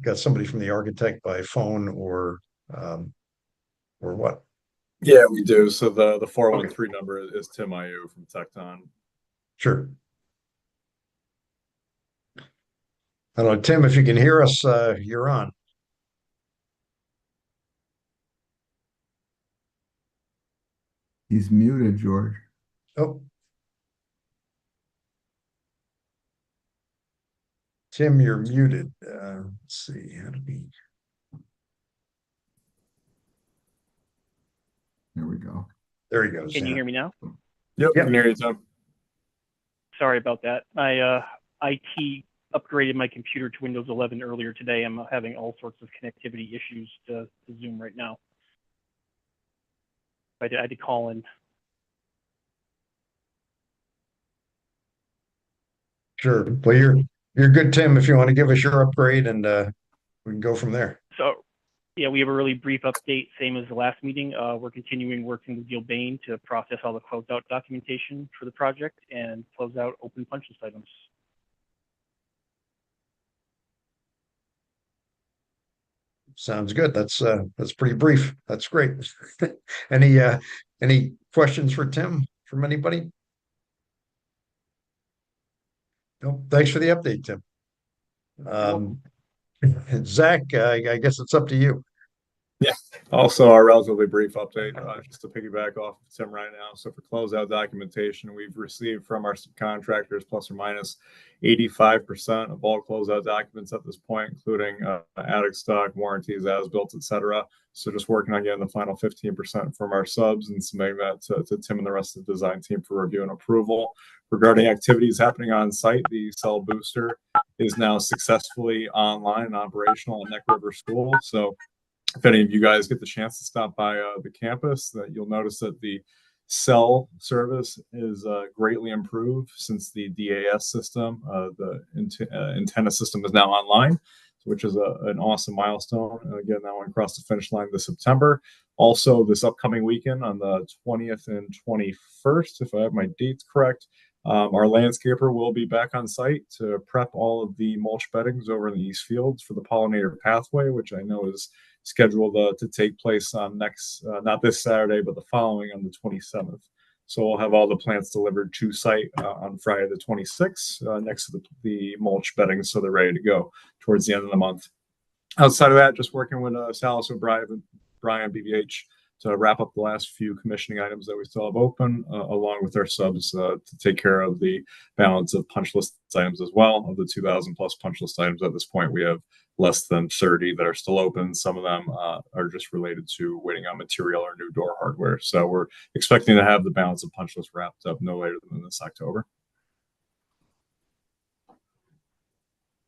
got somebody from the architect by phone um, or what? Yeah, we do. So the Okay, 413 number is Tim Ayu from Tecton. sure. Hello, Tim, if you can hear us, you're on. He's muted, George. Oh, Tim, you're muted. Let's see, how do we? There we go. There he goes. Can you Yeah. hear me now? Yep, we Yep. can hear you, Tim. Sorry about that. I IT upgraded my computer to Windows 11 earlier today. I'm having all sorts of connectivity issues to Zoom right now. I had to call in. Sure. Well, you're good, Tim, if you want to give us your upgrade and we can go from there. So, yeah, we have a really brief update, same as the last meeting. We're continuing working with Gilbane to process all the closeout documentation for the project and close out open punch list items. Sounds good. That's pretty brief. That's great. Any questions for Tim from anybody? No, thanks for the update, Tim. Zach, I guess it's up to you. Yeah. Also, a relatively brief update, just to piggyback off of Tim right now. So for closeout documentation, we've received from our subcontractors plus or minus 85% of all closeout documents at this point, including attic stock, warranties, as-built, etc. So just working on getting the final 15% from our subs and submitting that to Tim and the rest of the design team for review and approval. Regarding activities happening on site, the cell booster is now successfully online and operational at Neck River School. So if any of you guys get the chance to stop by the campus, that you'll notice that the cell service is greatly improved since the DAS system, antenna system is now online, which is an awesome milestone. And again, that one across the finish line this September. Also, this upcoming weekend on the 20th and 21st, if I have my dates correct, our landscaper will be back on site to prep all of the mulch beddings over in the East Fields for the pollinator pathway, which I know is scheduled to take place on not this Saturday, but the following on the 27th. So we'll have all the plants delivered to site on Friday the 26th, next to the mulch bedding, so they're ready to go towards the end of the month. Outside of that, just working with Salis O'Brien, BVH, to wrap up the last few commissioning items that we still have open, along with our subs to take care of the balance of punch list items as well. Of the 2,000 plus punch list items at this point, we have less than 30 that are still open. Some of them are just related to waiting on material or new door hardware. So we're expecting to have the balance of punch list wrapped up no later than this October.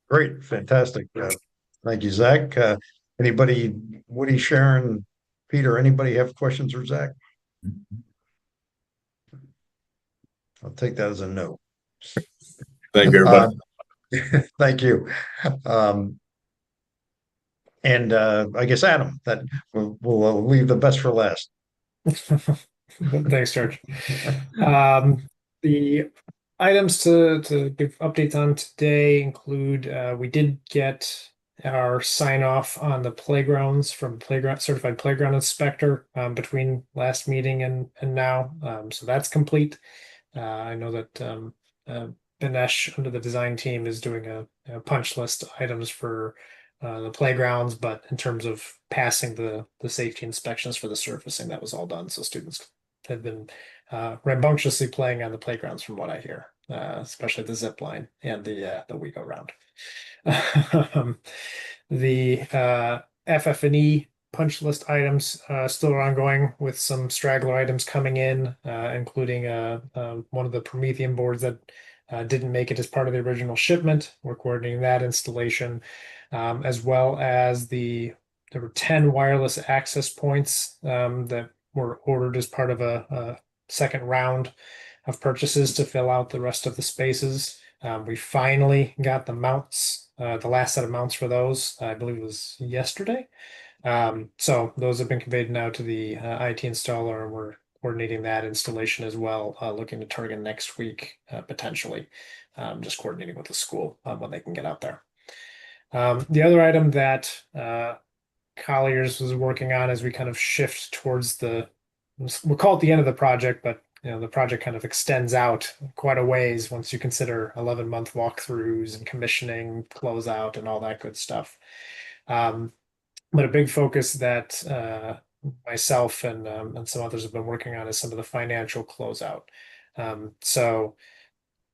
Great, fantastic. Thank you, Zach. Anybody, Woody, Sharon, Peter, anybody have questions for Zach? I'll take that as a no. Thank you, everybody. Thank you. And I guess Adam, that we'll leave the best for last. Thanks, George. The items to give updates on today include we did get our sign off on the playgrounds from certified playground inspector between last meeting and now. So that's complete. I know that Banesh under the design team is doing a punch list items for the playgrounds, but in terms of passing the safety inspections for the surfacing, that was all done. So students have been rambunctiously playing on the playgrounds from what I hear, especially the zip line and the we go round. The FF&E punch list items still are ongoing with some straggler items coming in, including one of the Promethean boards that didn't make it as part of the original shipment. We're coordinating that installation, as well as there were 10 wireless access points that were ordered as part of a second round of purchases to fill out the rest of the spaces. We finally got the mounts, the last set of mounts for those, I believe it was yesterday. So those have been conveyed now to the IT installer, and we're coordinating that installation as well, looking to target next week, potentially, just coordinating with the school when they can get out there. The other item that Colliers was working on as we kind of shift towards we'll call it the end of the project, but the project kind of extends out quite a ways once you consider 11-month walkthroughs and commissioning, closeout, and all that good stuff. But a big focus that myself and some others have been working on is some of the financial closeout. So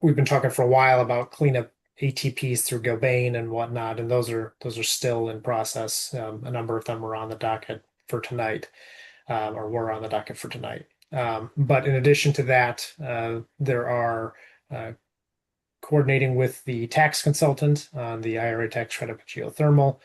we've been talking for a while about cleanup ATPs through Gilbane and whatnot, and those are still in process. A number of them are on the docket for tonight, or were on the docket for tonight. But in addition to that, there are coordinating with the tax consultant on the IRA tax credit for geothermal.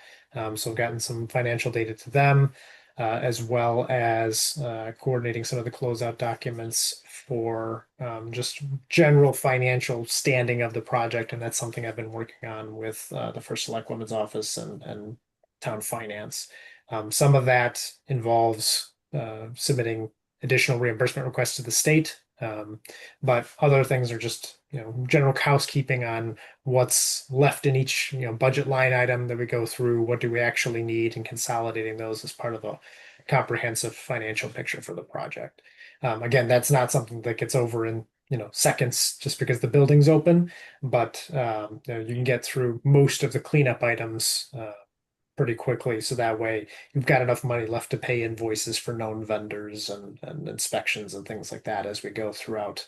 So I've gotten some financial data to them, as well as coordinating some of the closeout documents for just general financial standing of the project. And that's something I've been working on with the First Select Women's Office and Town Finance. Some of that involves submitting additional reimbursement requests to the state. But other things are just, general housekeeping on what's left in each, budget line item that we go through. What do we actually need, and consolidating those as part of a comprehensive financial picture for the project. Again, that's not something that gets over in, seconds just because the building's open, but you can get through most of the cleanup items pretty quickly. So that way you've got enough money left to pay invoices for known vendors and inspections and things like that as we go throughout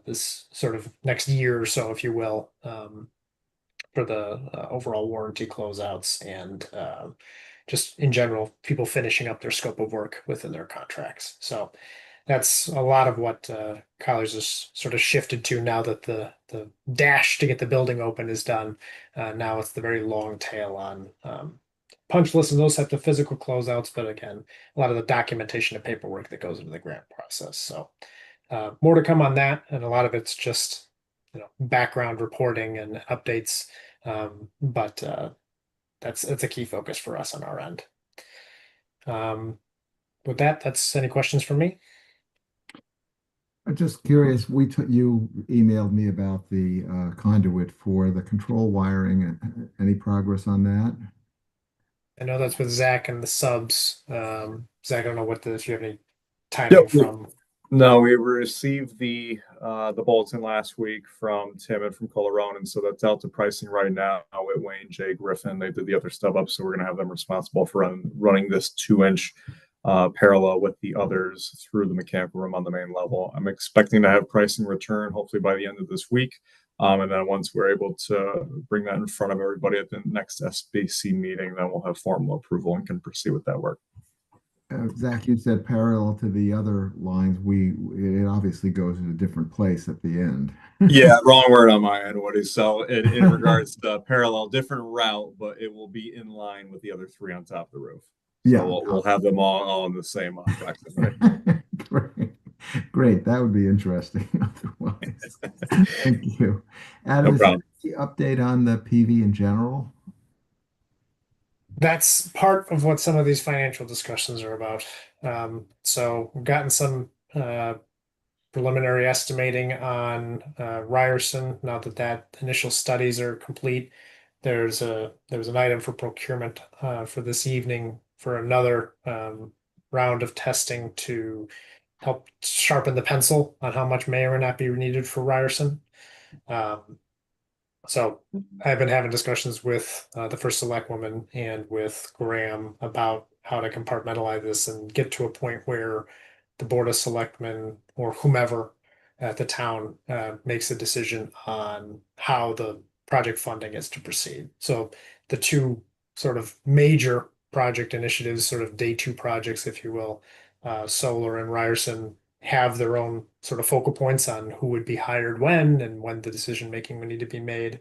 this sort of next year or so, if you will, for the overall warranty closeouts and just in general, people finishing up their scope of work within their contracts. So that's a lot of what Colliers has sort of shifted to now that the dash to get the building open is done. Now it's the very long tail on punch lists and those types of physical closeouts. But again, a lot of the documentation and paperwork that goes into the grant process. So more to come on that. And a lot of it's just, background reporting and updates. But that's a key focus for us on our end. With that, that's any questions from me? I'm just curious, you emailed me about the conduit for the control wiring. Any progress on that? I know that's with Zach and the subs. Zach, I don't know if you have any timing from. No, we received the bulletin last week from Tim and from Colorado, and so that's out to pricing right now with Wayne J. Griffin. They did the other stub up, so we're going to have them responsible for running this 2-inch parallel with the others through the mechanical room on the main level. I'm expecting to have pricing return hopefully by the end of this week. And then once we're able to bring that in front of everybody at the next SBC meeting, then we'll have formal approval and can proceed with that work. Zach, you said parallel to the other lines. It obviously goes in a different place at the end. Yeah, wrong word on my end, Woody. So in regards to parallel, different route, but it will be in line with the other 3 on top of the roof. So Yeah, we'll have them all in the same practically. Great. That would be interesting otherwise. Thank you. Adam, No problem. is there any update on the PV in general? That's part of what some of these financial discussions are about. So we've gotten some preliminary estimating on Ryerson. Now that initial studies are complete, there was an item for procurement for this evening for another round of testing to help sharpen the pencil on how much may or may not be needed for Ryerson. So I've been having discussions with the First Select Woman and with Graham about how to compartmentalize this and get to a point where the Board of Selectmen or whomever at the town makes a decision on how the project funding is to proceed. So the two sort of major project initiatives, sort of day 2 projects, if you will, Solar and Ryerson, have their own sort of focal points on who would be hired when and when the decision making would need to be made.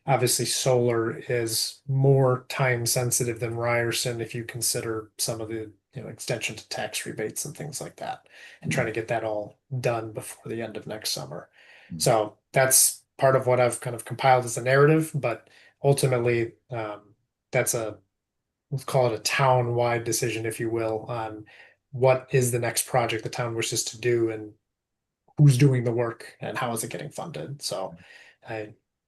Obviously, Solar is more time sensitive than Ryerson if you consider some of the extension to tax rebates and things like that, and trying to get that all done before the end of next summer. So that's part of what I've kind of compiled as a narrative, but ultimately that's let's call it a town-wide decision, if you will, on what is the next project the town wishes to do and who's doing the work and how is it getting funded. So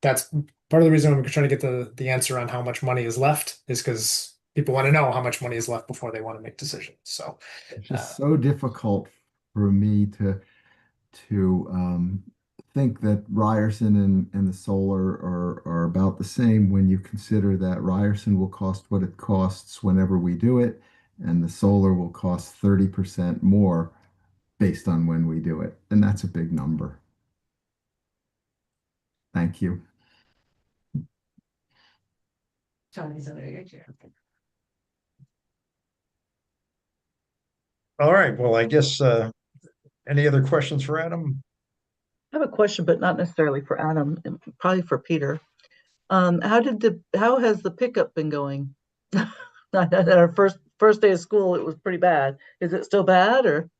that's part of the reason I'm trying to get the answer on how much money is left is because people want to know how much money is left before they want to make decisions. So It's just so difficult for me to think that Ryerson and the solar are about the same when you consider that Ryerson will cost what it costs whenever we do it, and the solar will cost 30% more based on when we do it. And that's a big number. Thank you. All right, well, I guess, any other questions for Adam? I have a question, but not necessarily for Adam, and probably for Peter. How has the pickup been going? At our first day of school, it was pretty bad. Is it still bad, or?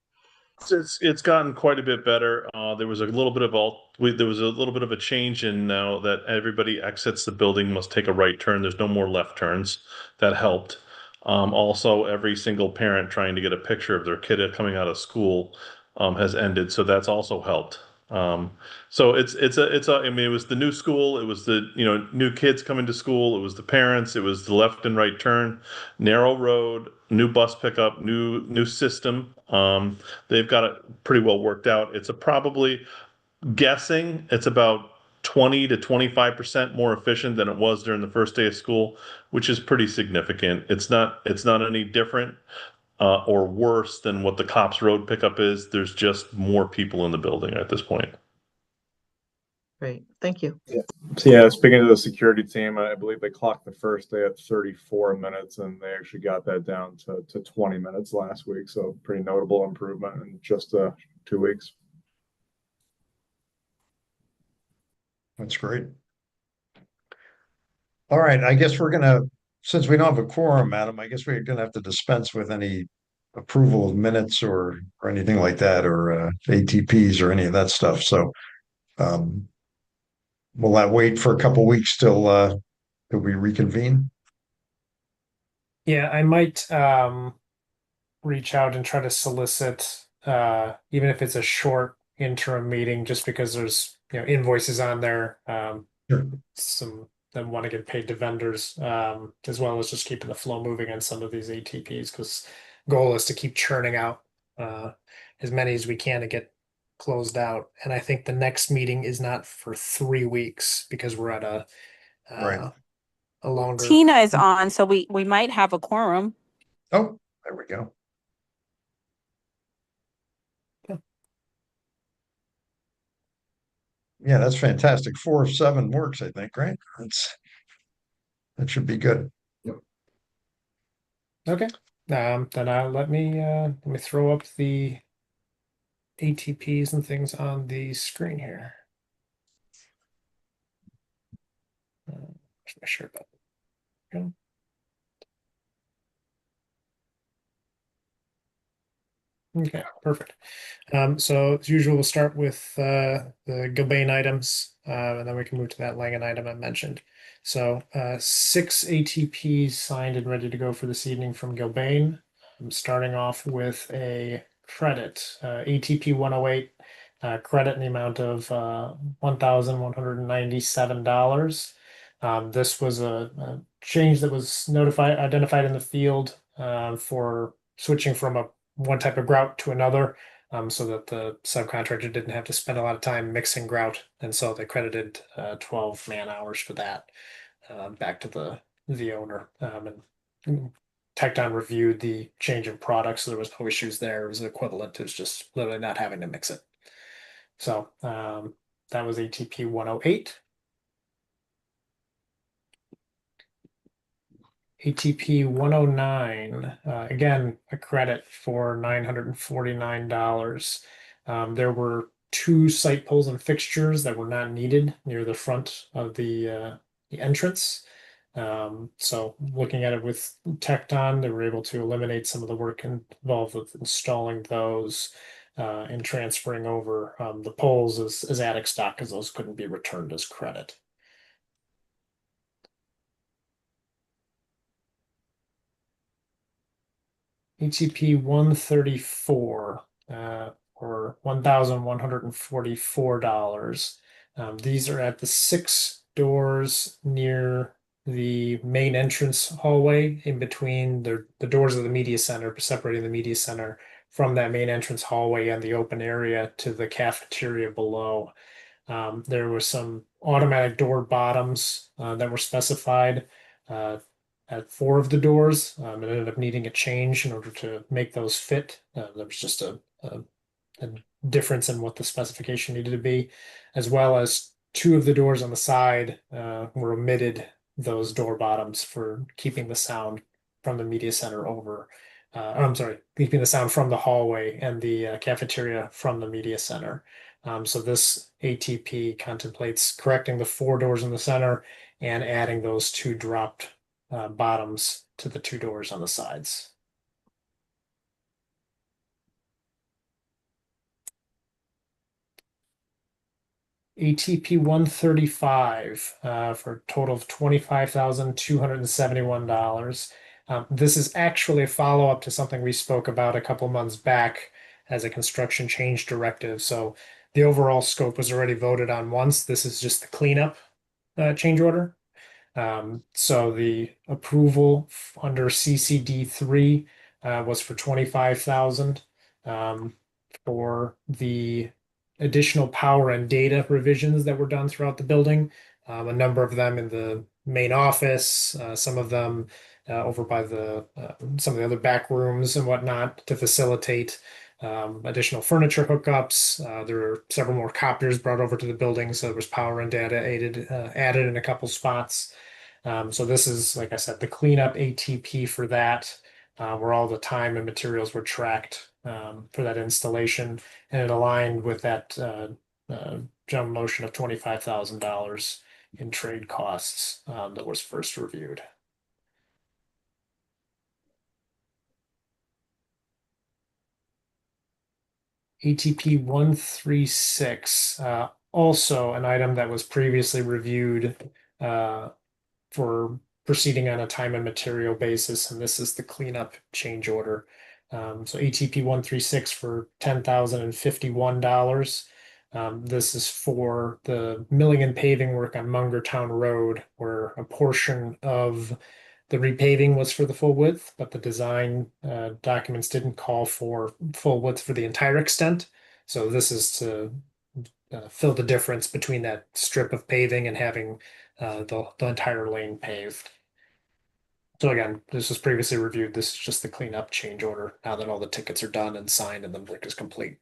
It's gotten quite a bit better. There was a little bit of there was a little bit of a change in now that everybody exits the building must take a right turn. There's no more left turns. That helped. Also, every single parent trying to get a picture of their kid coming out of school has ended, so that's also helped. So I mean, it was the new school, it was the new kids coming to school, it was the parents, it was the left and right turn, narrow road, new bus pickup, new system. They've got it pretty well worked out. It's probably guessing it's about 20 to 25% more efficient than it was during the first day of school, which is pretty significant. It's not any different or worse than what the cops road pickup is. There's just more people in the building at this point. Great, thank you. So yeah, speaking to the security team, I believe they clocked the first day at 34 minutes, and they actually got that down to 20 minutes last week. So pretty notable improvement in just 2 weeks. That's great. All right, I guess since we don't have a quorum, Adam, I guess we're gonna have to dispense with any approval of minutes or anything like that, or ATPs or any of that stuff. So will that wait for a couple weeks till we reconvene? yeah, I might reach out and try to solicit even if it's a short interim meeting, just because there's invoices on there. Sure. Some that want to get paid to vendors, as well as just keeping the flow moving on some of these ATPs, because goal is to keep churning out as many as we can to get closed out. And I think the next meeting is not for 3 weeks because we're at Right. a longer. Tina is on, so we might have a quorum. Oh, there we go. Yeah, that's fantastic. 4 of 7 works, I think, right? That should be good. Okay. Then let me throw up the ATPs and things on the screen here. Where's my share button? Go. Okay, perfect. So as usual, we'll start with the Gilbane items, and then we can move to that Langen item I mentioned. So 6 ATPs signed and ready to go for this evening from Gilbane. I'm starting off with a credit, ATP 108, credit in the amount of $1,197. This was a change that was identified in the field for switching from one type of grout to another, so that the subcontractor didn't have to spend a lot of time mixing grout, and so they credited 12 man hours for that back to the owner. And Tecton reviewed the change in product, so there was no issues there. It was equivalent to just literally not having to mix it. So that was ATP 108. ATP 109, again, a credit for $949. There were 2 site poles and fixtures that were not needed near the front of the entrance. So looking at it with Tecton, they were able to eliminate some of the work involved with installing those and transferring over the poles as attic stock, because those couldn't be returned as credit. ATP 134 or $1,144. These are at the 6 doors near the main entrance hallway in between the doors of the media center, separating the media center from that main entrance hallway and the open area to the cafeteria below. There were some automatic door bottoms that were specified at 4 of the doors. It ended up needing a change in order to make those fit. There was just a difference in what the specification needed to be, as well as 2 of the doors on the side were omitted those door bottoms for keeping the sound from the media center over. I'm sorry, keeping the sound from the hallway and the cafeteria from the media center. So this ATP contemplates correcting the 4 doors in the center and adding those 2 dropped bottoms to the 2 doors on the sides. ATP 135 for a total of $25,271. This is actually a follow-up to something we spoke about a couple months back as a construction change directive. So the overall scope was already voted on once. This is just the cleanup change order. So the approval under CCD 3 was for 25,000 for the additional power and data revisions that were done throughout the building. A number of them in the main office, some of them over by some of the other back rooms and whatnot to facilitate additional furniture hookups. There were several more copiers brought over to the building, so there was power and data added in a couple spots. So this is, like I said, the cleanup ATP for that, where all the time and materials were tracked for that installation, and it aligned with that general motion of $25,000 in trade costs that was first reviewed. ATP 136, also an item that was previously reviewed for proceeding on a time and material basis, and this is the cleanup change order. So ATP 136 for $10,051. This is for the milling and paving work on Mungertown Road, where a portion of the repaving was for the full width, but the design documents didn't call for full width for the entire extent. So this is to fill the difference between that strip of paving and having the entire lane paved. So again, this was previously reviewed. This is just the cleanup change order now that all the tickets are done and signed and the work is complete.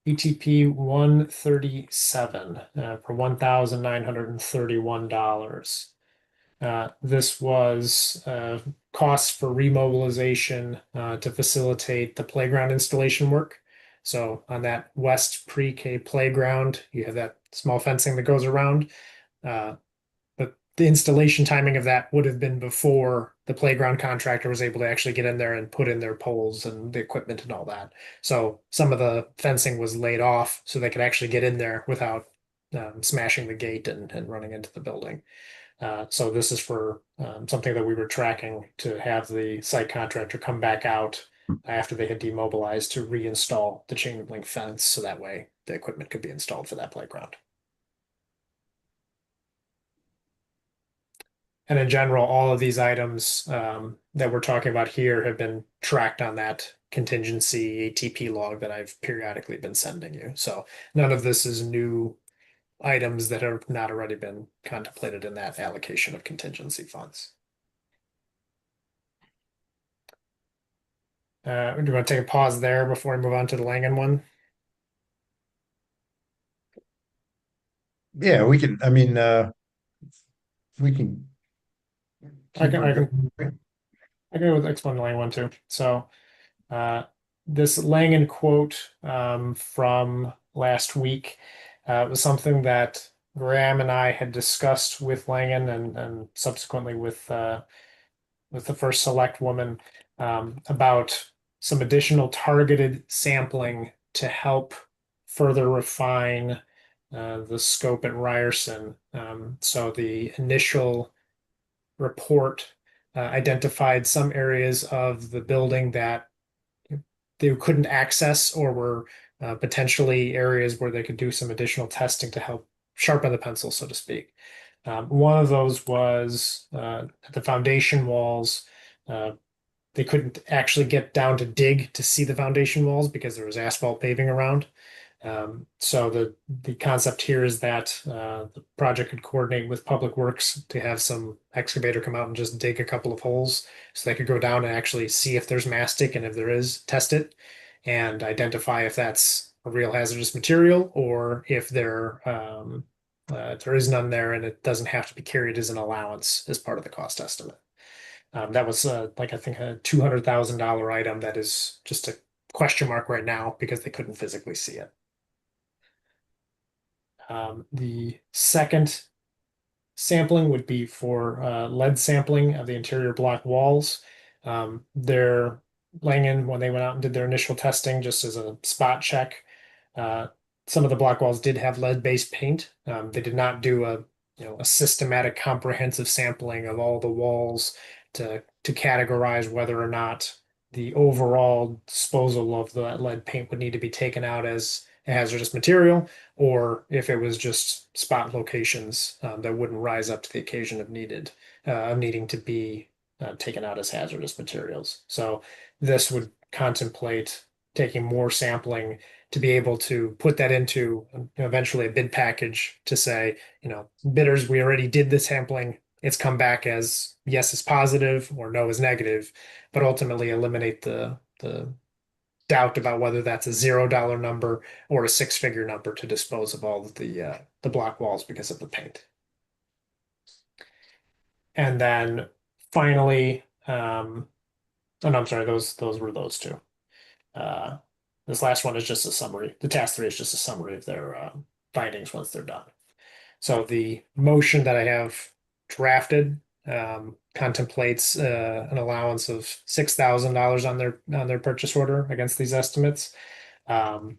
ATP 137 for $1,931. This was costs for remobilization to facilitate the playground installation work. So on that west pre-K playground, you have that small fencing that goes around. But the installation timing of that would have been before the playground contractor was able to actually get in there and put in their poles and the equipment and all that. So some of the fencing was laid off so they could actually get in there without smashing the gate and running into the building. So this is for something that we were tracking to have the site contractor come back out after they had demobilized to reinstall the chain link fence, so that way the equipment could be installed for that playground. And in general, all of these items that we're talking about here have been tracked on that contingency ATP log that I've periodically been sending you. So none of this is new items that have not already been contemplated in that allocation of contingency funds. Do you want to take a pause there before we move on to the Langen one? Yeah, we can, I mean, we can. I can go with X1 Langen one too. So this Langen quote from last week was something that Graham and I had discussed with Langen and subsequently with the first select woman about some additional targeted sampling to help further refine the scope at Ryerson. So the initial report identified some areas of the building that they couldn't access or were potentially areas where they could do some additional testing to help sharpen the pencil, so to speak. One of those was at the foundation walls. They couldn't actually get down to dig to see the foundation walls because there was asphalt paving around. So the concept here is that the project could coordinate with Public Works to have some excavator come out and just dig a couple of holes so they could go down and actually see if there's mastic, and if there is, test it and identify if that's a real hazardous material or if there is none there and it doesn't have to be carried as an allowance as part of the cost estimate. That was like I think a $200,000 item that is just a question mark right now because they couldn't physically see it. The second sampling would be for lead sampling of the interior block walls. Their Langen, when they went out and did their initial testing, just as a spot check, some of the block walls did have lead-based paint. They did not do a systematic, comprehensive sampling of all the walls to categorize whether or not the overall disposal of the lead paint would need to be taken out as a hazardous material, or if it was just spot locations that wouldn't rise up to the occasion of needing to be taken out as hazardous materials. So this would contemplate taking more sampling to be able to put that into eventually a bid package to say, bidders, we already did the sampling. It's come back as yes is positive or no is negative, but ultimately eliminate the doubt about whether that's a $0 number or a six-figure number to dispose of all of the block walls because of the paint. And then finally, oh no, I'm sorry, those were those two. This last one is just a summary. The task 3 is just a summary of their findings once they're done. So the motion that I have drafted contemplates an allowance of $6,000 on their purchase order against these estimates. The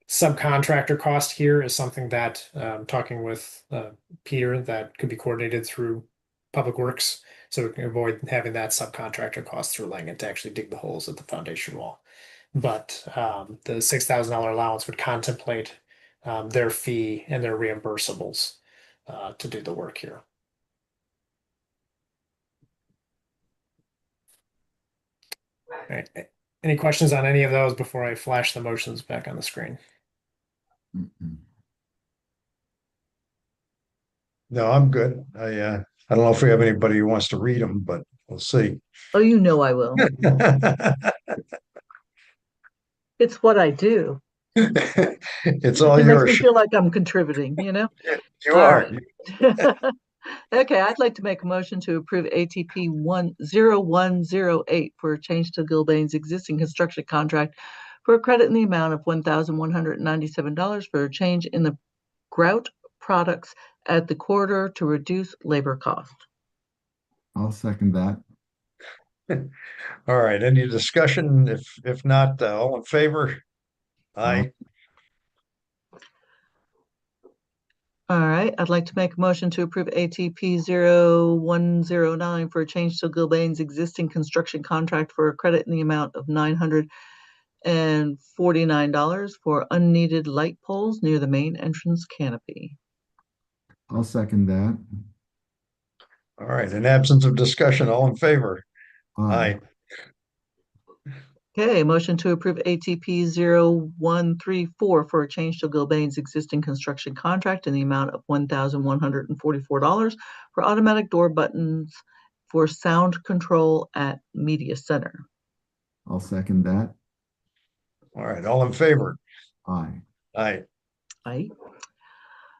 subcontractor cost here is something that talking with Peter, that could be coordinated through Public Works, so we can avoid having that subcontractor cost through Langen to actually dig the holes at the foundation wall. But the $6,000 allowance would contemplate their fee and their reimbursables to do the work here. All right. Any questions on any of those before I flash the motions back on the screen? No, I'm good. I don't know if we have anybody who wants to read them, but we'll see. Oh, I will. It's what I do. It's all It makes me yours. feel like I'm contributing, You All are. right. Okay, I'd like to make a motion to approve ATP 10108 for a change to Gilbane's existing construction contract for a credit in the amount of $1,197 for a change in the grout products at the corridor to reduce labor cost. I'll second that. All right, any discussion? If not, all in favor? Aye. All right, I'd like to make a motion to approve ATP 0109 for a change to Gilbane's existing construction contract for a credit in the amount of $949 for unneeded light poles near the main entrance canopy. I'll second that. All right, in absence of discussion, all in favor? Aye. Okay, motion to approve ATP 0134 for a change to Gilbane's existing construction contract in the amount of $1,144 for automatic door buttons for sound control at Media Center. I'll second that. All right, all in favor? Aye. Aye. Aye.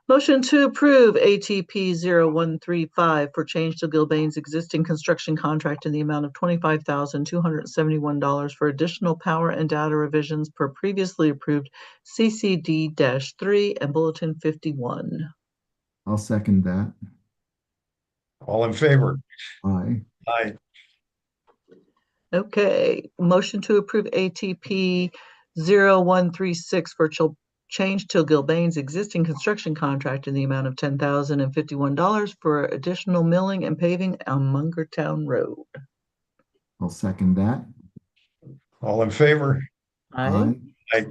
Motion to approve ATP 0135 for change to Gilbane's existing construction contract in the amount of $25,271 for additional power and data revisions per previously approved CCD-3 and Bulletin 51. I'll second that. All in favor? Aye. Aye. Okay, motion to approve ATP 0136 for change to Gilbane's existing construction contract in the amount of $10,051 for additional milling and paving on Mungertown Road. I'll second that. All in favor? Aye. Aye.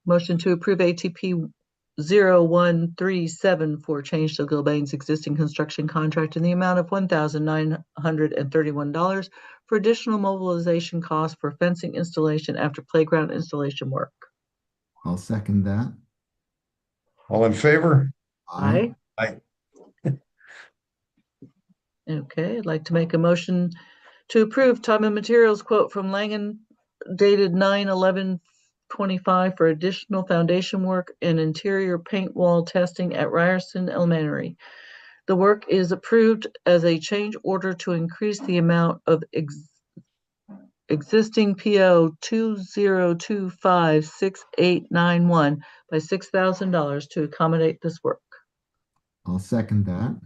Motion to approve ATP 0137 for change to Gilbane's existing construction contract in the amount of $1,931 for additional mobilization costs for fencing installation after playground installation work. I'll second that. All in favor? Aye. Aye. Okay, I'd like to make a motion to approve time and materials quote from Langen dated 9/11/25 for additional foundation work and interior paint wall testing at Ryerson Elementary. The work is approved as a change order to increase the amount of existing PO 20256891 by $6,000 to accommodate this work. I'll second that.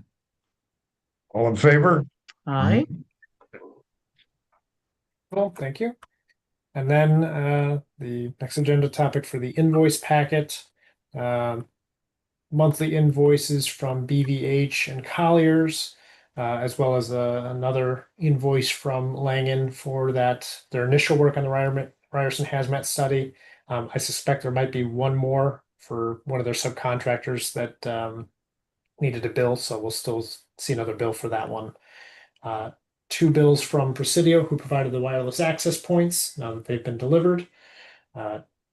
All in favor? Aye. Cool, thank you. And then the next agenda topic for the invoice packet, monthly invoices from BVH and Colliers, as well as another invoice from Langen for their initial work on the Ryerson Hazmat study. I suspect there might be one more for one of their subcontractors that needed a bill, so we'll still see another bill for that one. 2 bills from Presidio, who provided the wireless access points, now that they've been delivered.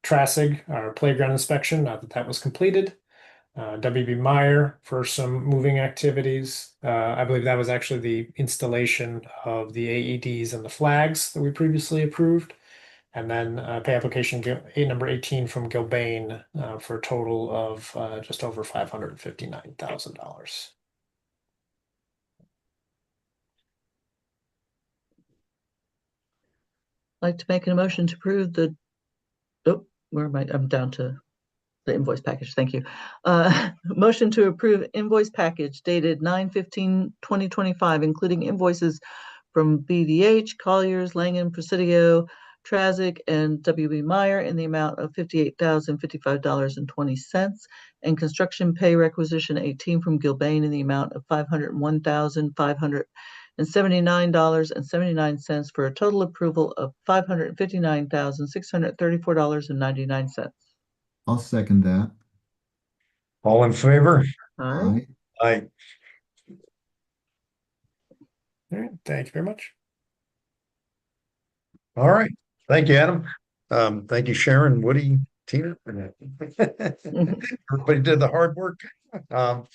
Trasig, our playground inspection, now that that was completed. WB Meyer for some moving activities. I believe that was actually the installation of the AEDs and the flags that we previously approved. And then pay application number 18 from Gilbane for a total of just over $559,000. Like to make a motion to approve the, where am I? I'm down to the invoice package. Thank you. Motion to approve invoice package dated 9/15/2025, including invoices from BVH, Colliers, Langen, Presidio, Trasig, and WB Meyer in the amount of $58,055.20, and construction pay requisition 18 from Gilbane in the amount of $501,579.79 for a total approval of $559,634.99. I'll second that. All in favor? Aye. Aye. All right, thank you very much. All right. Thank you, Adam. Thank you, Sharon, Woody, Tina. Everybody did the hard work. The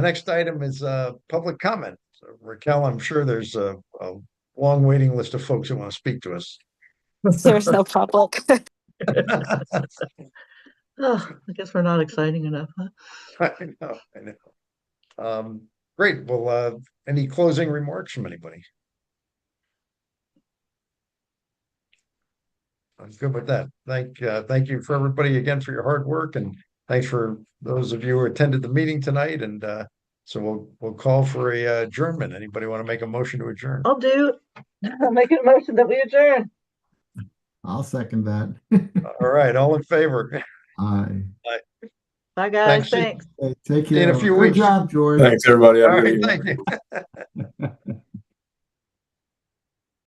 next item is public comment. So, Raquel, I'm sure there's a long waiting list of folks who want to speak to us. There's no public. Oh, I guess we're not exciting enough, huh? I know. Great. Well, any closing remarks from anybody? I'm good with that. Thank you for everybody again for your hard work, and thanks for those of you who attended the meeting tonight. And so we'll call for a adjournment. Anybody want to make a motion to adjourn? I'll do. I'll make a motion that we adjourn. I'll second that. All right. All in favor? Aye. Bye, guys. Thanks. Thanks. Take See you in care. a few Good weeks. job, George. Thanks, everybody. All Have a good right. evening. Thank you.